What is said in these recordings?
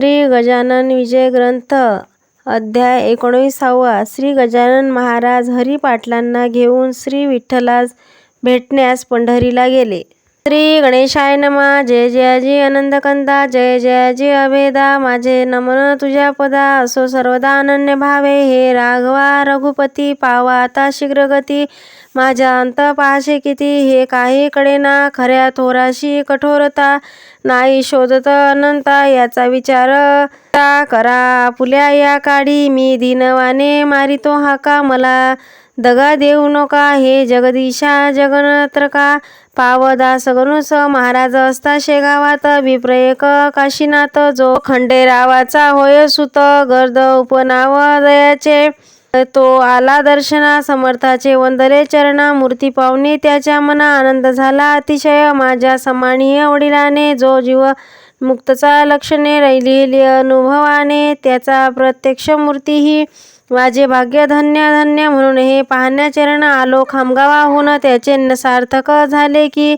श्री गजानन विजय ग्रंथ अध्याय 19. श्री गजानन महाराज हरिपाटलांना घेऊन श्री विठ्ठलास भेटण्यास पंढरीला गेले. श्री गणेशाय नमः. जय जयाजी आनंदकंदा, जय जयाजी अभेदा, माझे नमन तुझ्या पदा, असो सर्वदा अनन्य भावे. हे राघवा रघुपती, पावा आता शीघ्र गती, माझ्या अंत पाहाशे किती. हे काही कळेना खऱ्या थोराशी कठोरता, नाही शोधत अनंता याचा विचार करा आपुल्या या काळी. मी दीनवाने मारितो हाका, मला दगा देऊ नका. हे जगदीशा जगन्नत्रका, पावदास गणुस महाराज असता शेगावात. विप्रयक काशीनाथ, जो खंडेरावाचा होय सुत, गर्द उपनाव दयाचे. तो आला दर्शना, समर्थाचे वंदले चरणा. मूर्ती पावनी त्याच्या मना, आनंद झाला अतिशय. माझ्या समानीय वडिलाने, जो जीव मुक्तचा लक्षणे लिहिली अनुभवाने, त्याचा प्रत्यक्ष मूर्तीही माझे भाग्य धन्य धन्य. म्हणून हे पाहण्या चरण आलो खामगावाहून, त्याचे सार्थक झाले की.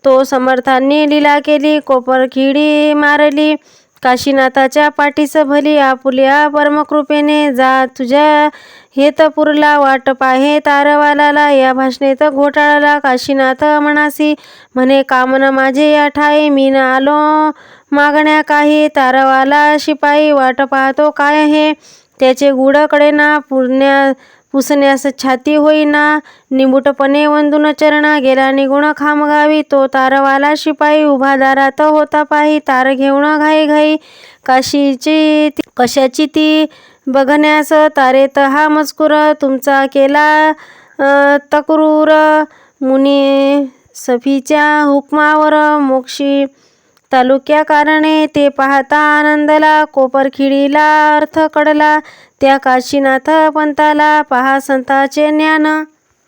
तो समर्थांनी लीला केली, कोपरखिडी मारली, काशीनाथाच्या पाठीस भली. आपुल्या परमकृपेने जा तुझ्या हेतपुरला, वाट पाहे तारवालाला. या भाषणेत घोटाळला काशीनाथ म्हणासी, म्हणे कामन माझे या ठाई. मी न आलो मागण्या काही, तारवाला शिपाई वाट पाहतो काय हे. त्याचे गुढ कडेना, पुसण्यास छाती होईना. निमुटपणे वंदून चरणा, गेला निगुण खामगावी. तो तारवाला शिपाई उभा दारात होता पाही. तार घेऊन घाई घाई, कशाची ती बघण्यास. तारेत हा मजकूर तुमचा केला तक्रूर, मुनी सफीच्या हुकमावर. मोक्षी तालुक्या कारणे ते पाहता आनंदला. कोपरखिडीला अर्थ कळला, त्या काशीनाथ पंताला. पहा संताचे ज्ञान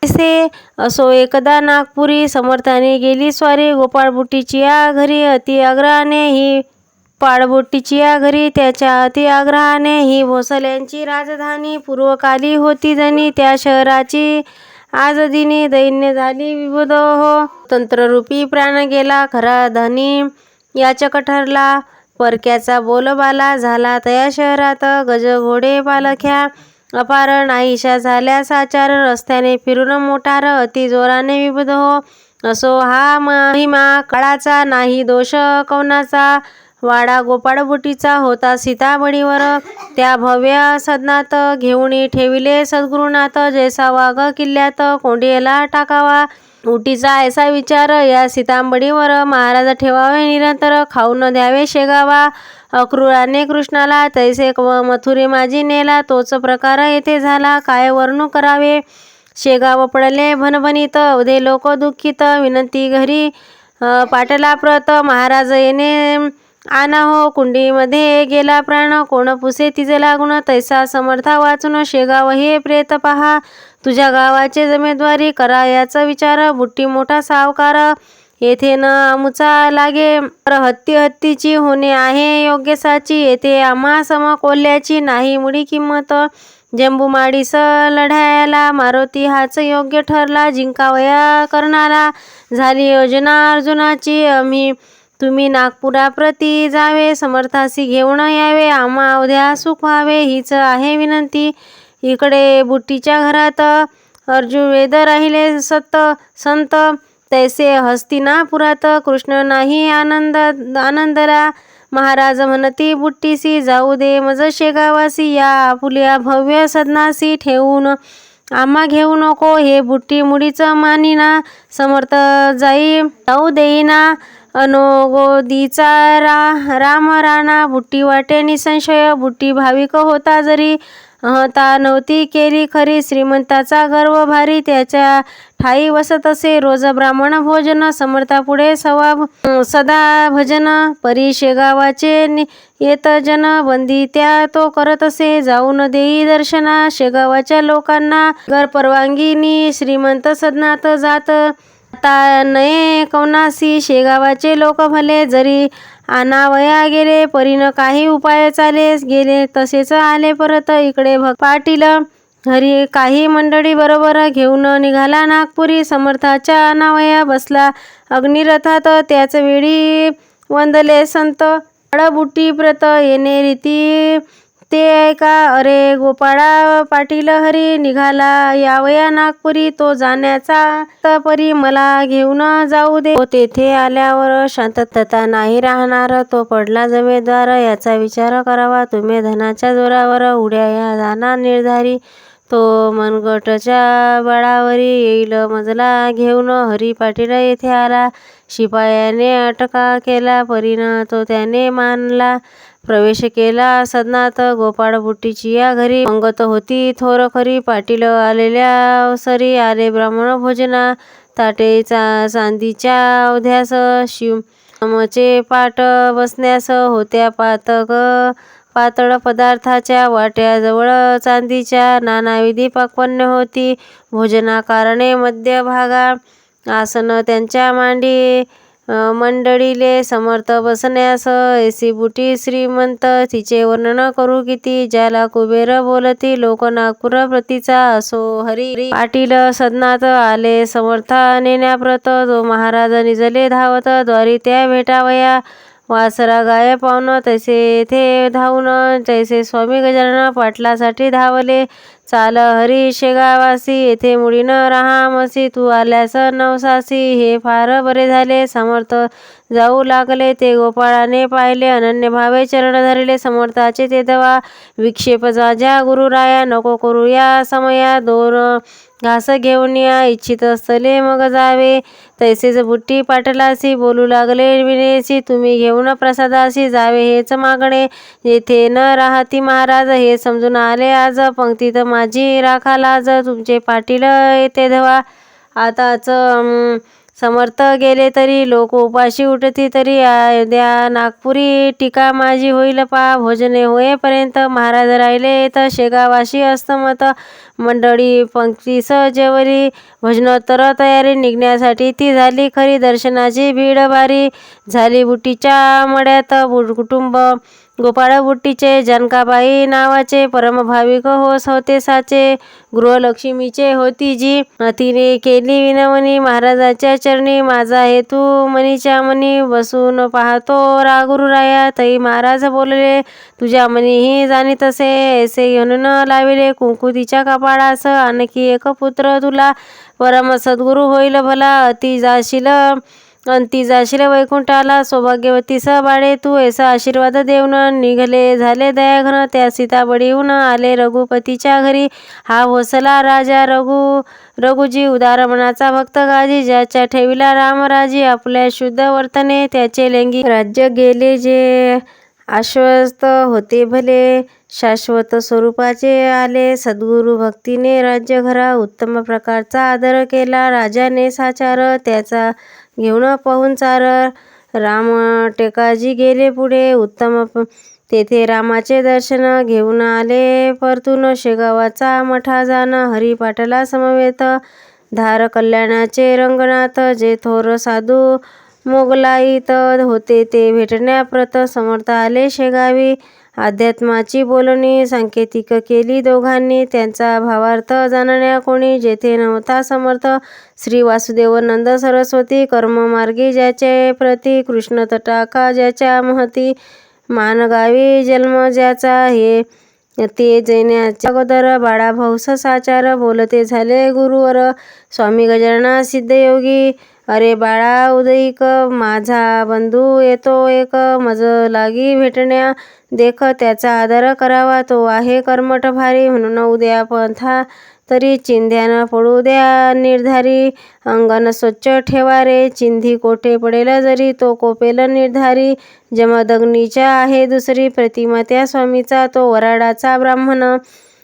ऐसे. असो एकदा नागपुरी, समर्थाने गेली स्वारी. गोपाळबुट्टीची या घरी अति आग्रहाने, ही पाळबुट्टीची या घरी त्याच्या अति आग्रहाने. ही भोसल्यांची राजधानी पूर्वकाली होती जणी, त्या शहराची आज दिनी दैन्य झाली विबुध हो. तंत्ररूपी प्राण गेला खरा धनी याचक ठरला. परक्याचा बोलबाला झाला तया शहरात. गज घोडे पालख्या अपार नाहीशा झाल्या साचार. रस्त्याने फिरून मोटार अति जोराने विबुध हो. असो हा महिमा काळाचा, नाही दोष कवनाचा. वाडा गोपाळबुटीचा होता सीताबळीवर, त्या भव्य सदनात घेऊन ठेविले सद्गुरुनाथ. जैसा वाघ किल्ल्यात कोंडीला टाकावा, उटीचा ऐसा विचार या सीतांबडीवर. महाराज ठेवावे निरंतर, खाऊन द्यावे शेगावा. अक्रूराने कृष्णाला तैसे मथुरे माझी नेला, तोच प्रकार येथे झाला काय वर्णू करावे. शेगाव पडले भणभणीत, अवधे लोक दुःखित. विनंती घरी पाटला प्रत, महाराज येणे आना हो. कुंडीमध्ये गेला प्राण, कोण पुसे तिचे लागून. तैसा समर्था वाचून शेगाव हे प्रेत पहा. तुझ्या गावाचे जमेद्वारी करा याचा विचार. बुट्टी मोठा सावकार, येथे न आमुचा लागे. हत्तीची होणे आहे योग्य साची, येथे आम्हा सम कोल्ह्याची नाही मुडी किंमत. जंबुमाडीस लढायला मारुती हाच योग्य ठरला. जिंकावया कर्णाला झाली योजना अर्जुनाची. तुम्ही नागपुराप्रती जावे, समर्थासी घेऊन यावे. आम्हा अवध्या सुख व्हावे, हीच आहे विनंती. इकडे बुट्टीच्या घरात अर्जुन वेद राहिले संत. तैसे हस्तिनापुरात कृष्ण नाही आनंदला. महाराज म्हणती बुट्टीसी, जाऊ दे मज शेगावासी. या आपुल्या भव्य सदनासी ठेवून आम्हा घेऊ नको. हे बुट्टी मुडीच मानिना, समर्थ जाऊ देईना. अनोगोदीचा राम राणा, बुट्टी वाटे निसंशय. बुट्टी भाविक होता जरी, अहंता नव्हती केली खरी. श्रीमंताचा गर्व भारी, त्याच्या ठाई वसत असे रोज ब्राह्मण भोजन. समर्थापुढे सदा भजन, परी शेगावाचे येत जन. बंदी त्या तो करत असे, जाऊन देई दर्शना शेगावाच्या लोकांना. घर परवानगीनी श्रीमंत सदनात जात, आता नये कवनासी. शेगावाचे लोक भले, जरी आनावया गेले, परीन काही उपाय चाले. गेले तसेच आले परत. इकडे पाटील हरी काही मंडळी बरोबर घेऊन निघाला नागपुरी. समर्थाच्या आनावया बसला अग्निरथात, त्याच वेळी वंदले संत. बुट्टी प्रत येणे रीती ते ऐका. अरे गोपाळा पाटील हरी निघाला यावया नागपुरी. तो जाण्याचा परी मला घेऊन जाऊ दे. तेथे आल्यावर शांतता नाही राहणार. तो पडला जमेदार याचा विचार करावा. तुम्ही धनाच्या जोरावर उड्या या जाणार निर्धारी. तो मनगटच्या बळावरी येईल मजला घेऊन. हरी पाटील येथे आला. शिपायाने अटका केला परीनं तो त्याने मानला. प्रवेश केला सदनात गोपाळ बुट्टीची या घरी. पंगत होती थोर खरी. पाटील आलेल्या अवसरी आले ब्राह्मण भोजना. ताटे चांदीच्या अवध्यास शिवमचे पाट बसण्यास होत्या पातळ पदार्थाच्या वाट्या जवळ चांदीच्या. नानाविधी पाकपण्य होती भोजनाकारणे मध्यभागा. आसन त्यांच्या मांडी मंडळीले समर्थ बसण्यास. ऐसी बुटी श्रीमंत तिचे वर्णन करू किती. ज्याला कुबेर बोलती लोक नागपूर प्रतीचा असो हरी. पाटील सदनात आले समर्था नेण्याप्रत. तो महाराज निजले धावत द्वारी त्या भेटावया. वासरा गाय पावन तैसे थे धावून. तैसे स्वामी गजानन पाटलासाठी धावले. चाल हरी शेगावासी येथे मुडीन राहामसी. तू आल्यास नवसासी हे फार बरे झाले. समर्थ जाऊ लागले ते गोपाळाने पाहिले. अनन्य भावे चरण धरले समर्थाचे ते दवा. विक्षेप ज्या गुरुराया नको करू या समया. दोन घास घेऊन या इच्छित असले मग जावे. तैसेच बुट्टी पाटलासी बोलू लागले विनेसी. तुम्ही घेऊन प्रसादासी जावे हेच मागणे. येथे न राहती महाराज हे समजून आले आज. पंक्तीत माझी राखा लाज. तुमचे पाटील येते धवा. आताच समर्थ गेले तरी लोक उपाशी उठती तरी. द्या नागपुरी टीका माझी होईल पा. भोजने होईपर्यंत महाराज राहिले तर शेगावाशी अस्तमत. मंडळी पंक्तीस जेवली. भजनोत्तर तयारी निघण्यासाठी ती झाली खरी. दर्शनाची भीड भारी झाली बुट्टीच्या मड्यात. कुटुंब गोपाळ बुट्टीचे जानकाबाई नावाचे परमभाविक होस होते साचे. गृहलक्ष्मीचे होती जी. तिने केली विनवणी महाराजाच्या चरणी. माझा हेतू मनीच्या मनी बसून पाहतो गुरुराया. तई महाराज बोलले तुझ्या मनीही जाणीत असे. ऐसे घेऊन लाविले कुंकू तिच्या कपाळास. आणखी एक पुत्र तुला परम सद्गुरु होईल भला. अंती जाशील वैकुंठाला. सौभाग्यवती बाळे तू. ऐसा आशीर्वाद देऊन निघले झाले दयाघन. त्या सीताबडीहून आले रघुपतीच्या घरी. हा भोसला राजा रघुजी उदार मनाचा भक्त गाजी. ज्याच्या ठेविला रामराजी. आपल्या शुद्ध वर्तने त्याचे लेंगी राज्य गेले. जे आश्वस्त होते भले शाश्वत स्वरूपाचे आले. सद्गुरु भक्तीने राज्य घरा. उत्तम प्रकारचा आदर केला राजाने साचार. त्याचा घेऊन पाहुणचार. राम टेकाजी गेले पुढे उत्तम. तेथे रामाचे दर्शन घेऊन आले परतून. शेगावाचा मठा जाण हरी पाटला समवेत. धार कल्याणाचे रंगनाथ. जे थोर साधू मोगलाईत होते ते भेटण्याप्रत. समर्थ आले शेगावी. अध्यात्माची बोलणी सांकेतिक केली दोघांनी. त्यांचा भावार्थ जाणण्या कोणी. जेथे नव्हता समर्थ श्री वासुदेव नंद सरस्वती. कर्ममार्गी ज्याचे प्रती. कृष्ण तटाका ज्याच्या महती. मानगावी जन्म ज्याचा हे ते जैन्याच्या अगोदर. बाळाभाऊस साचार बोलते झाले गुरुवर. स्वामी गजानना सिद्धयोगी. अरे बाळा उदयिक माझा बंधू येतो एक. मज लागी भेटण्या देख त्याचा आदर करावा. तो आहे कर्मठ भारी. म्हणून उद्या पंथा तरी चिंध्यान पडू द्या निर्धारी. अंगण स्वच्छ ठेवा रे. चिंधी कोठे पडेल जरी तो कोपेल निर्धारी. जमदग्नीच्या आहे दुसरी प्रतिमा त्या स्वामीचा. तो वराडाचा ब्राह्मण.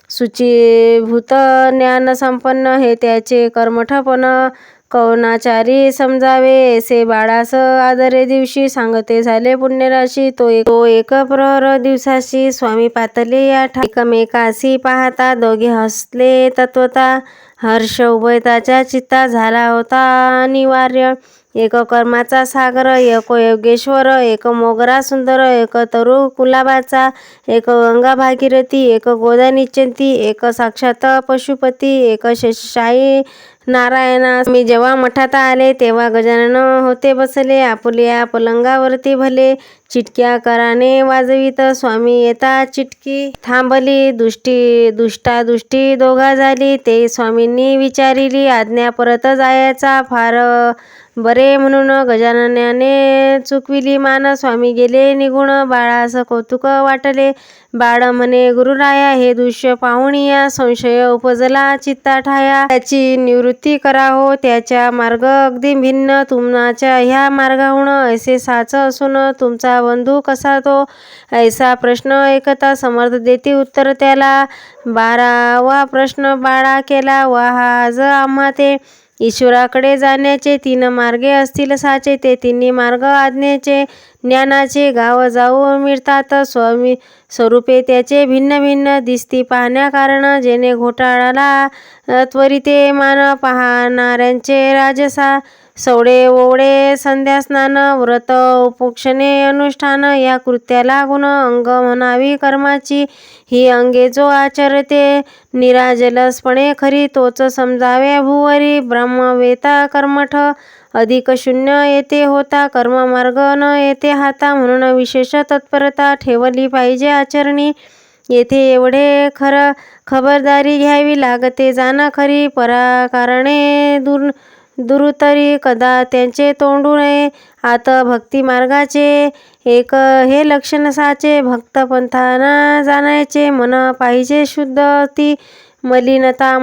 शुचिभूत ज्ञान संपन्न हे त्याचे कर्मठपण. कवनाचारी समजावे ऐसे बाळास आदरे दिवशी. सांगते झाले पुण्यराशी. तो एक प्रहर दिवसाशी. स्वामी पातले या एकमेकाशी पाहता. दोघे हसले तत्वता. हर्ष उभयताच्या चित्ता झाला होता अनिवार्य. एक कर्माचा सागर. एक योगेश्वर. एक मोगरा सुंदर. एक तरु कुलाबाचा. एक गंगा भागीरथी. एक गोदा निश्चंती. एक साक्षात पशुपती. एक शेषशाही नारायणा. मी जेव्हा मठात आले तेव्हा गजानन होते बसले. आपल्या पलंगावरती भले. चिटक्या कराने वाजवीत स्वामी येता चिटकी. थांबली दुष्टी दोघा झाली. ते स्वामींनी विचारिली आज्ञा परत जायचा. फार बरे म्हणून गजाननाने चुकविली मान. स्वामी गेले निघून. बाळास कौतुक वाटले. बाळ म्हणे गुरुराया हे दृश्य पाहुनिया संशय उपजला चित्ता ठाया. त्याची निवृत्ती करा हो त्याच्या मार्ग अगदी भिन्न. तुमच्या ह्या मार्गाहून ऐसे साच असून तुमचा बंधू कसा तो. ऐसा प्रश्न ऐकता समर्थ देती उत्तर त्याला. 12वा प्रश्न बाळा केला आज आम्हा ते. ईश्वराकडे जाण्याचे 3 मार्गे असतील साचे. ते 3 मार्ग आज्ञेचे ज्ञानाचे गाव जाऊ मिळतात. स्वरूपे त्याचे भिन्न भिन्न दिसती पाहण्या कारण. जेणे घोटाळाला त्वरिते मान पाहणाऱ्यांचे राजसा. सवडे ओवडे संध्या स्नान व्रत उपोक्षणे अनुष्ठान. या कृत्याला गुण अंग म्हणावी कर्माची. ही अंगे जो आचरते निराजलसपणे खरी. तोच समजावे भुवरी ब्रह्मवेता कर्मठ. अधिक शून्य येथे होता कर्ममार्ग न येथे हाता. म्हणून विशेष तत्परता ठेवली पाहिजे आचरणी. येथे एवढे खबरदारी घ्यावी लागते जाण खरी. पराकारणे दुरुतरी कदा त्यांचे तोंडू नये. आत भक्ती मार्गाचे एक हे लक्षण साचे. भक्त पंथाना जाणायचे मन पाहिजे शुद्ध. ती मलिनता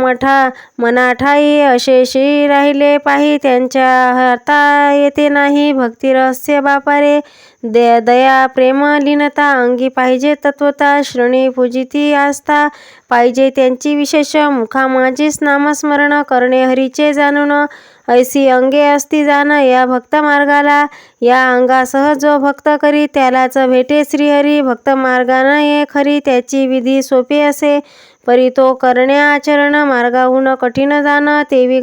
मनाठाई अशेषी राहिले पाही. त्यांच्या हाता येते नाही भक्ती रहस्य बापारे. दया प्रेम लीनता अंगी पाहिजे तत्वता. श्रेणी पूजिती आस्था पाहिजे त्यांची विशेष. मुखामाजीच नामस्मरण करणे हरीचे जाणून. ऐसी अंगे असती जाण या भक्त मार्गाला. या अंगासह जो भक्त करी त्यालाच भेटे श्रीहरी. भक्त मार्गानं ये खरी त्याची विधी सोपी असे. परी तो करण्या आचरण मार्गाहून कठीण जाण. तेवी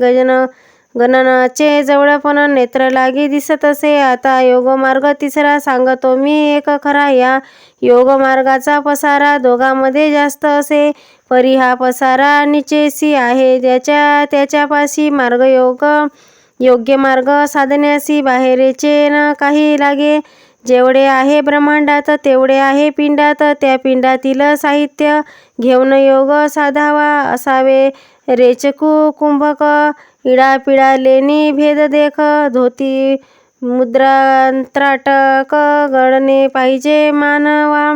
गणनाचे जवळपण नेत्र लागी दिसत असे. आता योगमार्ग तिसरा सांगतो मी एक खरा. या योगमार्गाचा पसारा दोघांमध्ये जास्त असे. परी हा पसारा निचेसी आहे त्याच्यापाशी. मार्ग योग्य मार्ग साधण्यासी बाहेरचे न काही लागे. जेवढे आहे ब्रह्मांडात तेवढे आहे पिंडात. त्या पिंडातील साहित्य घेऊन योग साधावा. असावे रेचकू कुंभक. इडापिडा लेणी भेद देख. धोती मुद्रांत्राटक गळणे पाहिजे मानवा.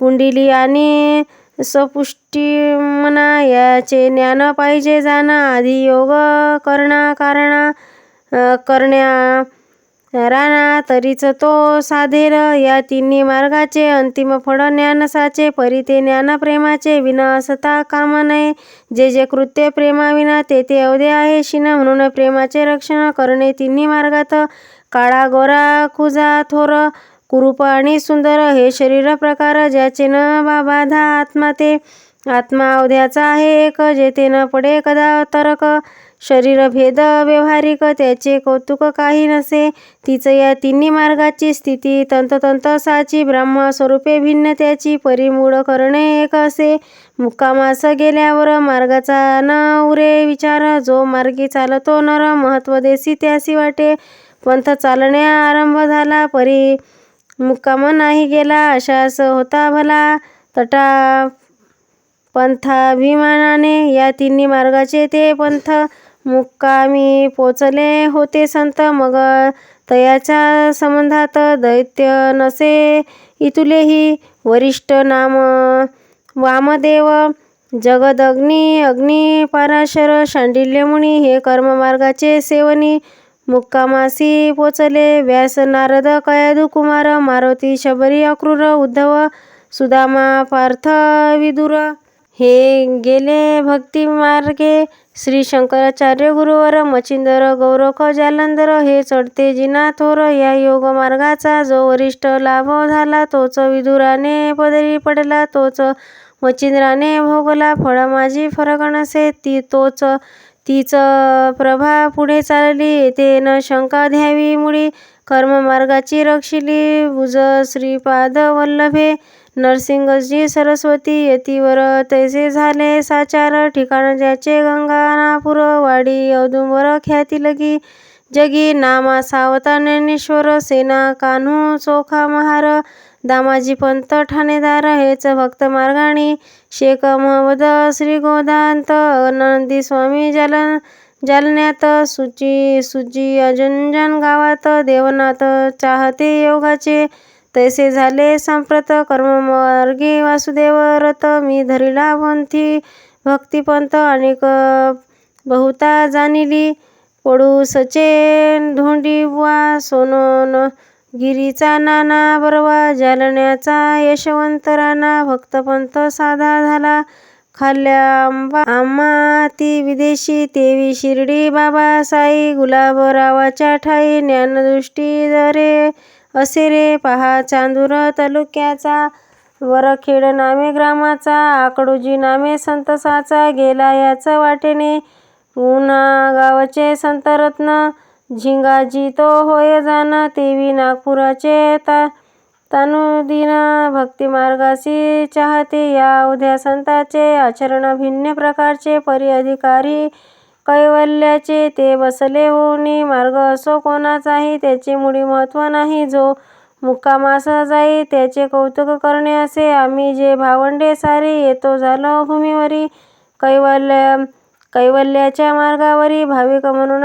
कुंडिली आणि सपुष्टी मना याचे ज्ञान पाहिजे जाण. आधी योग करण्या राणा तरीच तो साधेर. या 3 मार्गाचे अंतिम फळ ज्ञानसाचे. परी ते ज्ञान प्रेमाचे विन असता काम नये. जे कृत्य प्रेमाविना ते अवधे आहे शीन. म्हणून प्रेमाचे रक्षण करणे 3 मार्गात. काळा गोरा खुजा थोर कुरूप आणि सुंदर हे शरीर प्रकार. ज्याचे न बाधा आत्मा ते. आत्मा अवध्याचा आहे एक. जेथे न पडे कदा तरक. शरीर भेद व्यवहारिक त्याचे कौतुक काही नसे. तीच या 3 मार्गाची स्थिती तंतोतंत साची. ब्रह्म स्वरूपे भिन्न त्याची. परिमूळ करणे एक असे. मुक्कामास गेल्यावर मार्गाचा न उरे विचार. जो मार्गी चालतो नर महत्व देसी त्यासी वाटे. पंथ चालण्या आरंभ झाला परी मुक्काम नाही गेला. अशास होता भला तटा पंथाभिमानाने. या 3 मार्गाचे ते पंथ मुक्कामी पोचले होते संत. मग तयाच्या संबंधात दैत्य नसे इतुलेही. वरिष्ठ नाम वामदेव अग्नी पराशर शांडिल्यमुनी हे कर्ममार्गाचे सेवनी. मुक्कामासी पोचले व्यास नारद कयादू कुमार. मारुती शबरी अक्रूर उद्धव सुदामा पार्थ विदुर हे गेले भक्ती मार्गे. श्री शंकराचार्य गुरुवर मच्छिंदर गौरख जालंधर हे चढते जिना थोर. या योग मार्गाचा जो वरिष्ठ लाभ झाला तोच विदुराने पदरी पडला. तोच मच्छिंद्राने भोगला फळ माझी फरक नसे. तीच प्रभा पुढे चालली येथे न शंका द्यावी मुळी. कर्ममार्गाची रक्षिली भुज श्रीपाद वल्लभे. नरसिंगजी सरस्वती यतीवर तैसे झाले साचार. ठिकाण ज्याचे गंगानापूर वाडी औदुंबर ख्याती लगी. जगी नामा सावता ज्ञानेश्वर, सेना कान्हू चोखा महार, दामाजी पंत ठाणेदार, हेच भक्त मार्गाणी, शेख महमद श्री गोदांत, नंदी स्वामी जालन्यात, सुजी अजंजन गावात, देवनाथ चाहते योगाचे, तैसे झाले सांप्रत कर्ममार्गी वासुदेव रथ, मी धरिला पंथी भक्तिपंथ अनेक बहुता जाणिली, पडूसचे धोंडी बुवा, सोनोन गिरीचा नाना बरवा, जालन्याचा यशवंत राणा, भक्तपंथ साधा झाला, खाल्ल्या आम्हा ती विदेशी, तेवी शिर्डी बाबा साई, गुलाबरावाच्या ठाई, ज्ञानदृष्टी दरे असे रे, पहा चांदूर तालुक्याचा, वरखेड नामे ग्रामाचा, आकडोजी नामे संतसाचा, गेला याच वाटेने, उन्हा गावचे संतरत्न, झिंगाजी तो होय जाण, तेवी नागपुराचे तानुदीन, भक्तिमार्गासी चाहते, या उद्या संताचे, आचरण भिन्न प्रकारचे, परी अधिकारी कैवल्याचे, ते बसले होऊनी, मार्ग असो कोणाचाही, त्याचे मुळी महत्त्व नाही, जो मुक्कामास जाई त्याचे कौतुक करणे असे, आम्ही जे भावंडे सारी येतो झालो भूमीवरी, कैवल्याच्या मार्गावरी, भाविक म्हणून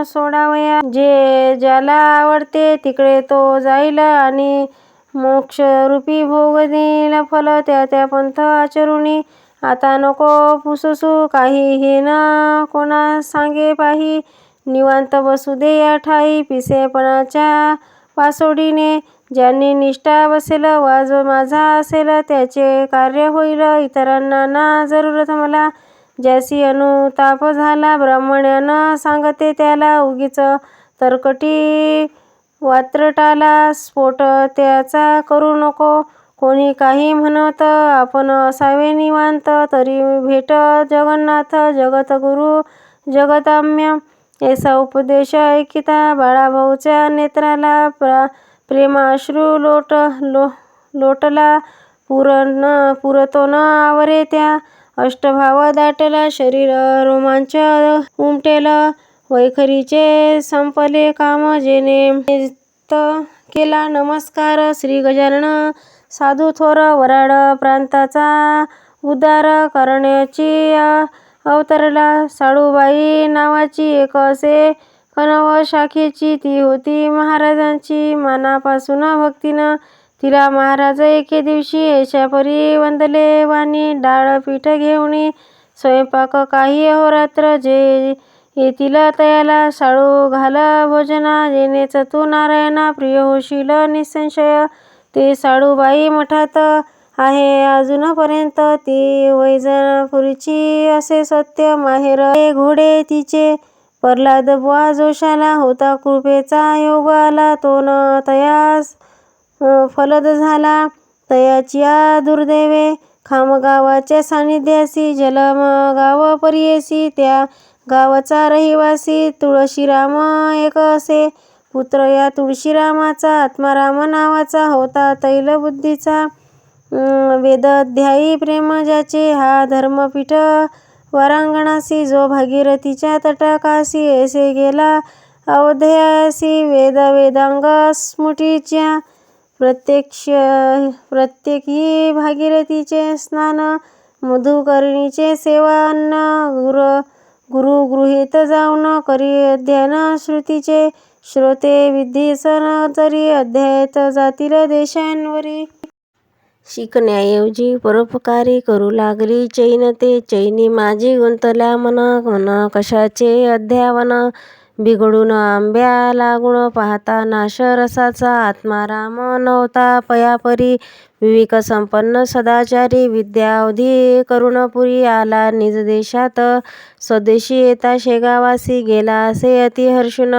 सोडावया, जे ज्याला आवडते तिकडे तो जाईल, आणि मोक्षरूपी भोग देईल फल, त्या पंथ आचरुणी, आता नको पुससू काही, हे न कोणा सांगे पाही, निवांत बसू दे या ठाई, पिसेपणाच्या पासोडीने, ज्यांनी निष्ठा बसेल, वाज माझा असेल, त्याचे कार्य होईल, इतरांना ना जरूरत मला, ज्यासी अनुताप झाला, ब्राह्मणानं सांगते त्याला, उगीच तरकटी वात्रटाला, स्फोट त्याचा करू नको, कोणी काही म्हणत, आपण असावे निवांत, तरी भेट जगन्नाथ, जगतगुरु जगदाम्य, ऐसा उपदेश ऐकिता, बाळाभाऊच्या नेत्राला प्रेमाश्रू लोटला, पुरतो न आवरे त्या, अष्टभाव दाटला, शरीर रोमांच उमटेल, वैखरीचे संपले काम, जेने केला नमस्कार, श्री गजानन साधू थोर, वराड प्रांताचा उद्धार करण्याची अवतरला, साळूबाई नावाची एक असे कणव शाखेची, ती होती महाराजांची, मनापासून भक्तीनं तिला महाराज एके दिवशी ऐशापरी वंदले वाणी, डाळ पीठ घेऊनी स्वयंपाक काही अहोरात्र, जे येतील तयाला साळू घाल भोजना, जेनेच तू नारायणा प्रिय होशील निसंशय, ते साळूबाई मठात आहे अजूनपर्यंत, ती वैजनापुरीची असे सत्य, माहेर घोडे तिचे, प्रल्हाद बुवा जोशाला होता कृपेचा योग आला, तो न तयास फलद झाला, तयाचिया दुर्दैवे, खामगावाच्या सानिध्यासी, जलम गाव परियेसी, त्या गावाचा रहिवासी, तुळशीराम एक असे पुत्र, या तुळशीरामाचा आत्माराम नावाचा होता तैलबुद्धीचा, वेदअध्यायी प्रेम ज्याचे, हा धर्मपीठ वारांगणासी, जो भागीरथीच्या तटाकासी, ऐसे गेला अवधयासी, वेदांग स्फुटीच्या, प्रत्येकी भागीरथीचे स्नान, मधुकर्णीचे सेवा अन्न, गुरु गृहीत जाऊन करी अध्ययन श्रुतीचे, श्रोते विधीसन तरी अध्यायत जातील देशांवरी, शिकण्याऐवजी परोपकारी करू लागली चैन, ते चैनी माझी गुंतल्या मन कशाचे अध्यावन, बिघडून आंब्या लागून पाहता नाश रसाचा, आत्माराम नव्हता पयापरी, विवेक संपन्न सदाचारी, विद्या अवधी करुणपुरी, आला निज देशात स्वदेशी, येता शेगावासी, गेला असे अति हर्षून,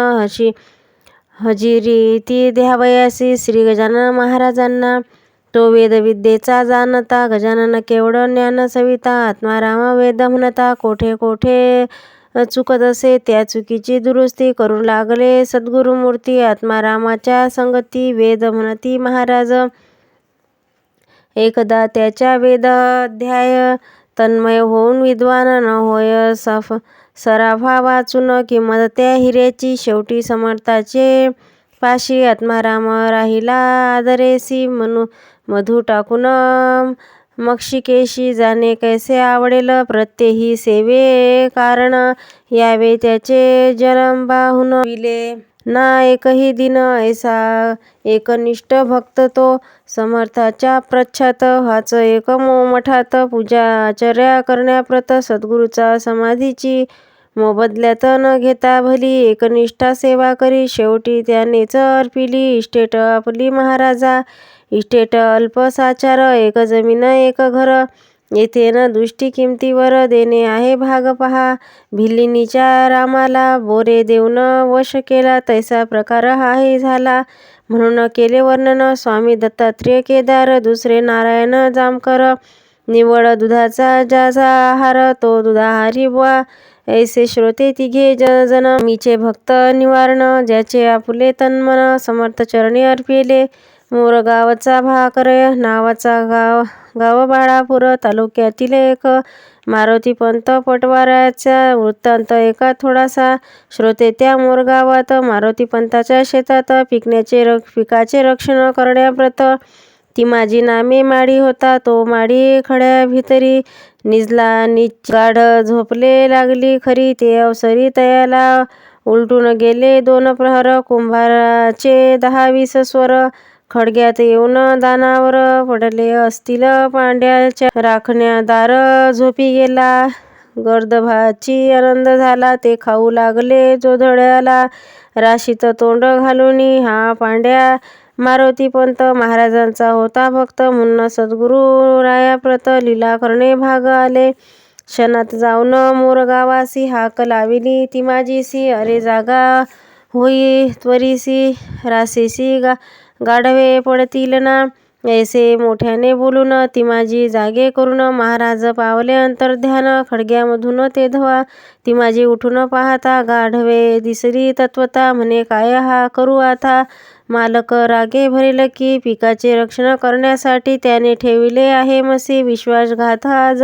हजिरी ती द्यावयासी, श्री गजानन महाराजांना, तो वेदविद्येचा जाणता, गजानन केवढ ज्ञान सविता, आत्माराम वेद म्हणता, कोठे कोठे चुकत असे त्या चुकीची दुरुस्ती करू लागले सद्गुरुमूर्ती, आत्मारामाच्या संगती, वेद म्हणती महाराज, एकदा त्याच्या वेद अध्याय तन्मय होऊन विद्वान न होय सराफा वाचून किंमत त्या हिऱ्याची. शेवटी समर्थाचे पाशी आत्माराम राहिला आदरेसी. मधु टाकून मक्षिकेशी जाणे कैसे आवडेल प्रत्यही सेवे कारण यावे त्याचे जन्मबाहून विले ना एकही दिन. ऐसा एकनिष्ठ भक्त तो समर्थाच्या प्रच्छात. हाच एक मठात पूजा आचर्या करण्याप्रत. सद्गुरूचा समाधीची मोबदल्यात न घेता भली एकनिष्ठा सेवा करी. शेवटी त्यानेच अर्पिली इस्टेट आपली महाराजा. इस्टेट अल्प साचार एक जमीन एक घर. येथे न दृष्टी किमतीवर देणे आहे भाग पहा. भिल्लिनीच्या रामाला बोरे देऊन वश केला तैसा प्रकार हाही झाला. म्हणून केले वर्णन स्वामी दत्तात्रेय केदार. दुसरे नारायण जामकर. निवड दुधाचा ज्याचा आहार तो दुधाहारी बुवा. ऐसे श्रोते तिघे जन मीचे भक्त निवारण. ज्याचे आपुले तन्मन समर्थ चरणी अर्पिले. मोरगावचा भाकरय नावाचा गाव बाळापूर तालुक्यातील एक. मारुतीपंत पटवाराचा वृत्तांत एका थोडासा. श्रोते त्या मोरगावात मारुतीपंताच्या शेतात पिकाचे रक्षण करण्याप्रत. ती माझी नामे माडी होता तो माडी खड्या भितरी. निजला गाढ झोपले लागली खरी. ते अवसरी तयाला उलटून गेले 2 प्रहर. कुंभाराचे 10-20 स्वर खडग्यात येऊन दानावर पडले असतील. पांड्याच्या राखण्यादार झोपी गेला. गर्दभाची आनंद झाला. ते खाऊ लागले जोधड्याला राशीत तोंड घालून. हा पांड्या मारुतीपंत महाराजांचा होता भक्त. म्हणून सद्गुरू रायाप्रत लीला करणे भाग आले. क्षणात जाऊन मोरगावासी हाक लाविली ती माझीसी. अरे जागा होई त्वरिसी रासेसी गाढवे पडतील ना. ऐसे मोठ्याने बोलून ती माझी जागे करून महाराज पावले अंतर्ध्यान. खडग्यामधून ते धवा ती माझी उठून पाहता. गाढवे दिसली तत्वता म्हणे काय हा करू आता. मालक रागे भरेल की पिकाचे रक्षण करण्यासाठी त्याने ठेविले आहे मसी. विश्वासघात आज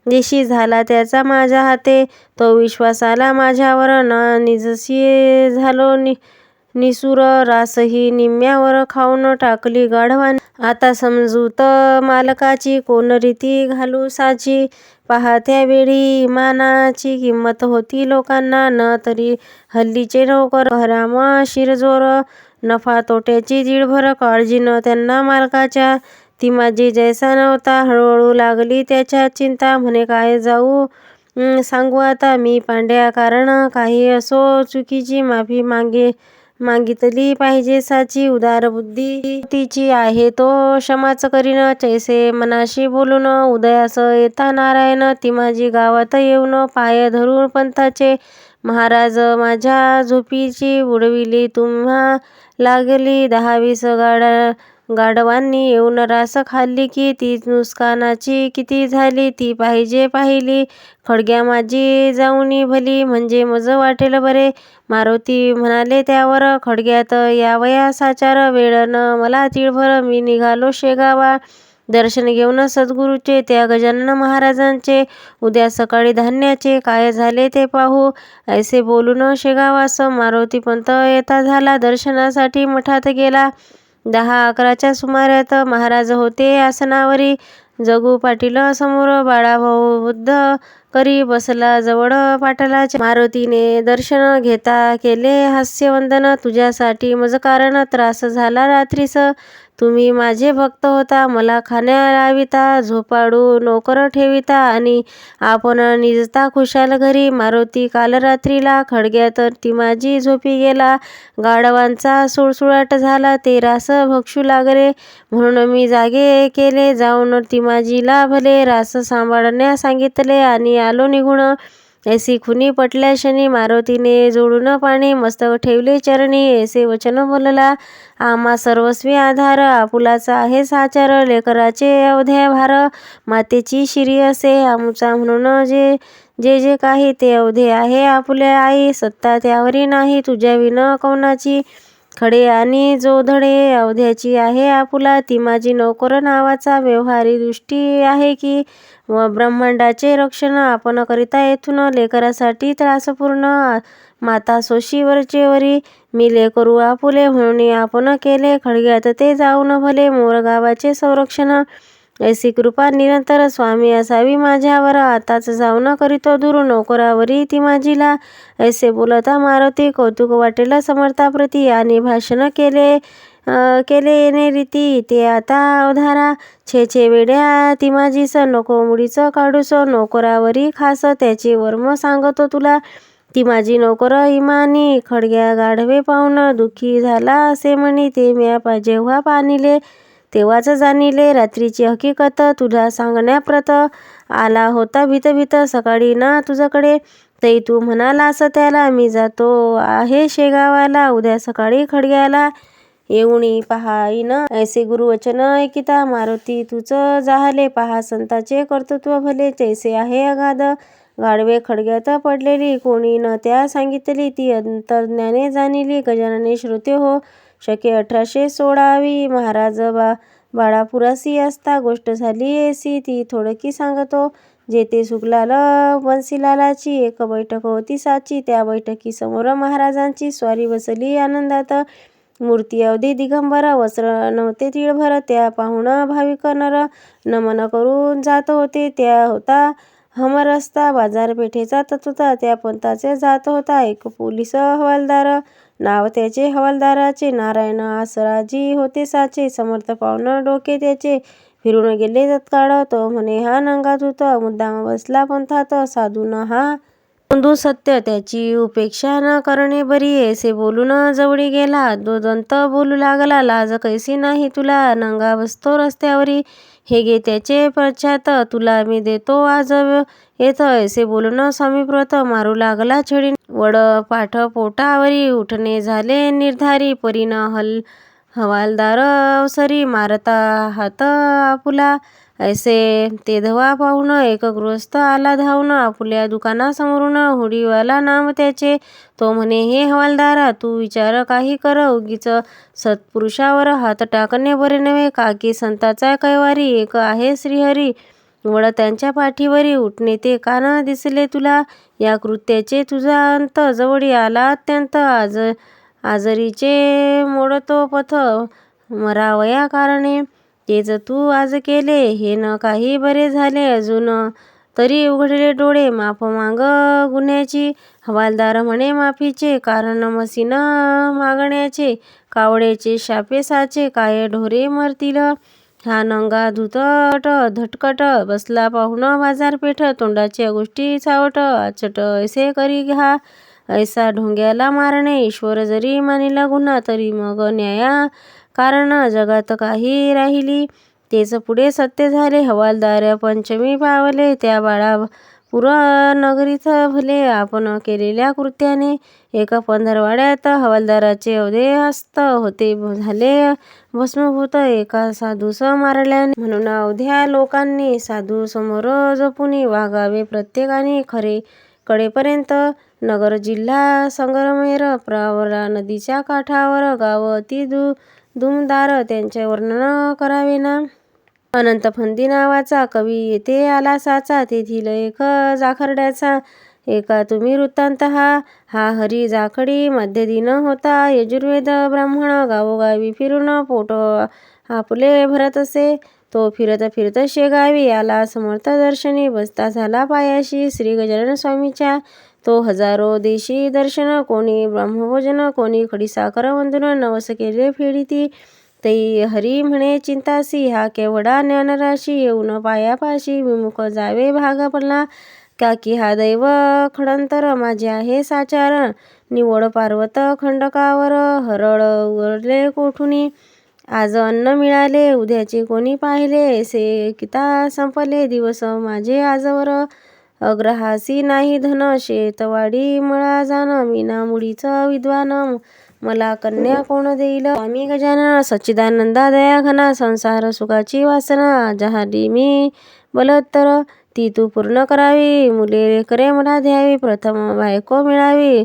दिशी झाला त्याचा माझ्या हाते. तो विश्वास आला माझ्यावर ना निजशी झालो निसूर. रासही निम्म्यावर खाऊन टाकली गाढवाने. आता समजूत मालकाची कोण रीती घालू साची. पहा त्यावेळी इमानाची किंमत होती लोकांना. न तरी हल्लीचे नोकर हराम शिरजोर. नफा तोट्याची दीडभर काळजी न त्यांना मालकाच्या. ती माझी जैसा नव्हता हळूहळू लागली त्याच्या चिंता. म्हणे काय जाऊ सांगू आता मी पांड्या कारण काही असो चुकीची माफी मागितली पाहिजे साची. उदार बुद्धी तिची आहे तो क्षमाच करीन. चैसे मनाशी बोलून उदयास येता नारायण. ती माझी गावात येऊन पाय धरून पंथाचे महाराज माझ्या झोपीची उडविली. तुम्हा लागली 10-20 गाढवांनी येऊन रास खाल्ली की. ती नुकसानाची किती झाली ती पाहिली. खडग्या माझी जाऊनी भली म्हणजे मज वाटेल बरे. मारुती म्हणाले त्यावर खडग्यात यावया साचार. वेळ न मला तिळभर मी निघालो शेगावा. दर्शन घेऊन सद्गुरूचे त्या गजानन महाराजांचे. उद्या सकाळी धान्याचे काय झाले ते पाहू. ऐसे बोलून शेगावास मारुतीपंत येता झाला. दर्शनासाठी मठात गेला. 10-11च्या सुमारात महाराज होते आसनावरी. जगू पाटील समोर बाळाभाऊ बुद्ध करी बसला जवळ पाटलाच्या. मारुतीने दर्शन घेता केले हास्यवंदन. तुझ्यासाठी मज कारण त्रास झाला रात्रीस. तुम्ही माझे भक्त होता. मला खाण्या लाविता झोपाडू नोकर ठेविता आणि आपण निजता खुशाल घरी. मारुती काल रात्रीला खडग्यात ती माझी झोपी गेला. गाढवांचा सुळसुळाट झाला ते रास भक्षू लागले. म्हणून मी जागे केले जाऊन ती माझीला भले रास सांभाळण्या सांगितले आणि आलो निघून. ऐसी खुनी पटल्या क्षणी मारुतीने जोडून पाणी मस्तक ठेवले चरणी. ऐसे वचन बोलला आम्हा सर्वस्वी आधार. आपुलाचा आहे साचार लेकराचे अवध्या भार. मातेची शिरी असे आमुचा म्हणून जे काही ते अवधे आहे आपुले आई. सत्ता त्यावरी नाही तुझ्या विन कौनाची. खडे आणि जोधडे अवध्याची आहे आपुला. ती माझी नोकर नावाचा व्यवहारी दृष्टी आहे की व ब्रह्मांडाचे रक्षण आपण करिता येथून लेकरासाठी त्रासपूर्ण माता सोशीवरचे वरी मी लेकरू आपुले म्हणून आपण केले खडग्यात ते जाऊन भले मोरगावाचे संरक्षण. ऐसी कृपा निरंतर स्वामी असावी माझ्यावर. आताच जाऊन करीतो दूर नोकरावरी ती माझीला. ऐसे बोलता मारुती कौतुक वाटेल समर्थाप्रती आणि भाषण केले येणे रीती ते आता अवधारा. छे वेड्या ती माझीस नको मुडीच काढूस नोकरावरी खास त्याचे वर्म सांगतो तुला. ती माझी नोकर इमानी खडग्या गाढवे पाहून दुःखी झाला असे म्हणी. ते म्या जेव्हा पाणिले तेव्हाच जाणिले रात्रीची हकीकत तुला सांगण्याप्रत आला होता भीत सकाळी ना तुझ्याकडे. तई तू म्हणालास त्याला मी जातो आहे शेगावाला. उद्या सकाळी खडग्याला येऊनी पहाईन. ऐसे गुरुवचन ऐकिता मारुती तूच जाहले. पहा संताचे कर्तृत्व भले तैसे आहे अगाध. गाढवे खडग्यात पडलेली कोणी न त्या सांगितली. ती अंतर्ज्ञाने जाणिली गजानने श्रोते हो. शके 1816 महाराज बाळापुरासी असता गोष्ट झाली ऐसी ती थोडकी सांगतो. जेथे सुखलाल बन्सीलालाची एक बैठक होती साची. त्या बैठकीसमोर महाराजांची स्वारी बसली आनंदात. मूर्ती अवधी दिगंबर वस्त्र नव्हते तिळभर. त्या पाहुण भाविक नर नमन करून जात होते. त्या होता हमरस्ता बाजारपेठेचा तत्वता. त्या पंथाचे जात होता एक पोलीस हवालदार. नाव त्याचे हवालदाराचे नारायण आसराजी होते साचे. समर्थ पाहुण डोके त्याचे फिरून गेले तत्काळ. तो म्हणे हा नंगा धूत मुद्दाम बसला पंथात. साधून हा नोंदू सत्य त्याची उपेक्षा न करणे बरी. ऐसे बोलून जवळी गेला दंत बोलू लागला. लाज कैसी नाही तुला नंगा बसतो रस्त्यावरी. हे गे त्याचे प्रख्यात तुला मी देतो आज येथ. ऐसे बोलून समीप्रत मारू लागला छडी. वड पाठ पोटावरी उठणे झाले निर्धारी. परीन हवालदार अवसरी मारता हात आपुला. ऐसे तेधवा पाहून एक गृहस्थ आला धावून. आपुल्या दुकानासमोरून हुडीवाला नाम त्याचे. तो म्हणे हे हवालदारा तू विचार काही कर. उगीच सत्पुरुषावर हात टाकणे बरे नव्हे. काकी संताचा कैवारी एक आहे श्रीहरी. वड त्यांच्या पाठीवरी उठणे ते कान दिसले तुला. या कृत्याचे तुझा अंत जवळी आला अत्यंत. आजरीचे मोडतो पथ मरावया कारणे. तेच तू आज केले हे न काही बरे झाले अजून तरी उघडले डोळे. माफ माग गुन्ह्याची. हवालदार म्हणे माफीचे कारण मसीन मागण्याचे. कावड्याचे शापे साचे काय ढोरे मरतील. हा नंगा धूतट धटकट बसला पाहुण बाजारपेठ. तोंडाच्या गोष्टी चावट आचट ऐसे करी हा. ऐसा ढोंग्याला मारणे ईश्वर जरी मानिला गुन्हा तरी मग न्याया कारण जगात काही राहिली. तेच पुढे सत्य झाले. हवालदार पंचमी पावले त्या बाळापूर नगरीत भले. आपण केलेल्या कृत्याने एका पंधरवाड्यात हवालदाराचे अवधे हस्त होते झाले भस्मभूत. एका साधूस मारल्याने म्हणून अवध्या लोकांनी साधू समोर जपुनी वागावे प्रत्येकाने खरे कडेपर्यंत. नगर जिल्हा संगमेर प्रवरा नदीच्या काठावर गाव अति दुमदार त्यांचे वर्णन करावे ना. अनंत फंदी नावाचा कवी येथे आला साचा. तेथील एक जाखरड्याचा एका तुम्ही वृत्तांत हा हरी जाखडी मध्यदिन होता. यजुर्वेद ब्राह्मण गावोगावी फिरून पोट आपुले भरत असे. तो फिरत शेगावी आला समर्थ दर्शनी. बसता झाला पायाशी श्री गजानन स्वामीच्या. तो हजारो देशी दर्शन. कोणी ब्रह्मभोजन कोणी खडीसाखर वंदन नवस केले फेडिती. तै हरी म्हणे चिंतासी हा केवढा ज्ञानराशी. येऊन पायापाशी विमुख जावे भाग पडला. काकी हा दैव खडंतर माझे आहे साचार. निवड पार्वत खंडकावर हरळ उरले कोठुनी. आज अन्न मिळाले उद्याचे कोणी पाहिले. ऐसे किता संपले दिवस माझे आजवर. अग्रहासी नाही धन शेतवाडी मळा जाण. मीना मुडीच विद्वान मला कन्या कोण देईल. स्वामी गजानन सच्चिदानंदा दया घना. संसार सुखाची वासना जहाडी मी बलत्तर. ती तू पूर्ण करावी. मुले लेकरे मला द्यावी. प्रथम बायको मिळावी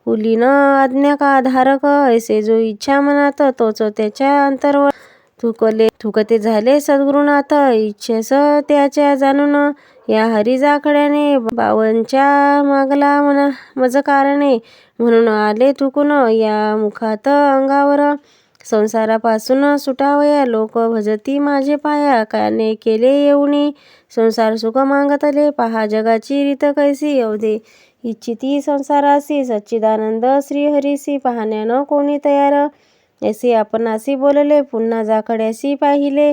कुलीन आज्ञा का धारक, ऐसे जो इच्छा मनात तोच त्याच्या अंतर्वर. थुकते झाले सद्गुरुनाथ, इच्छेस त्याच्या जाणून. या हरी जाखड्याने बावनच्या मागला मज कारणे, म्हणून आले थुकून या मुखात अंगावर. संसारापासून सुटावया लोक भजती माझे पाया, काने केले येऊनी संसार सुख मागतले. पहा जगाची रीत कैसी, अवधे इच्छिती संसारासी. सच्चिदानंद श्रीहरीसी पाहण्यानं कोणी तयार, ऐसे आपणासी बोलले पुन्हा जाखड्यासी पाहिले.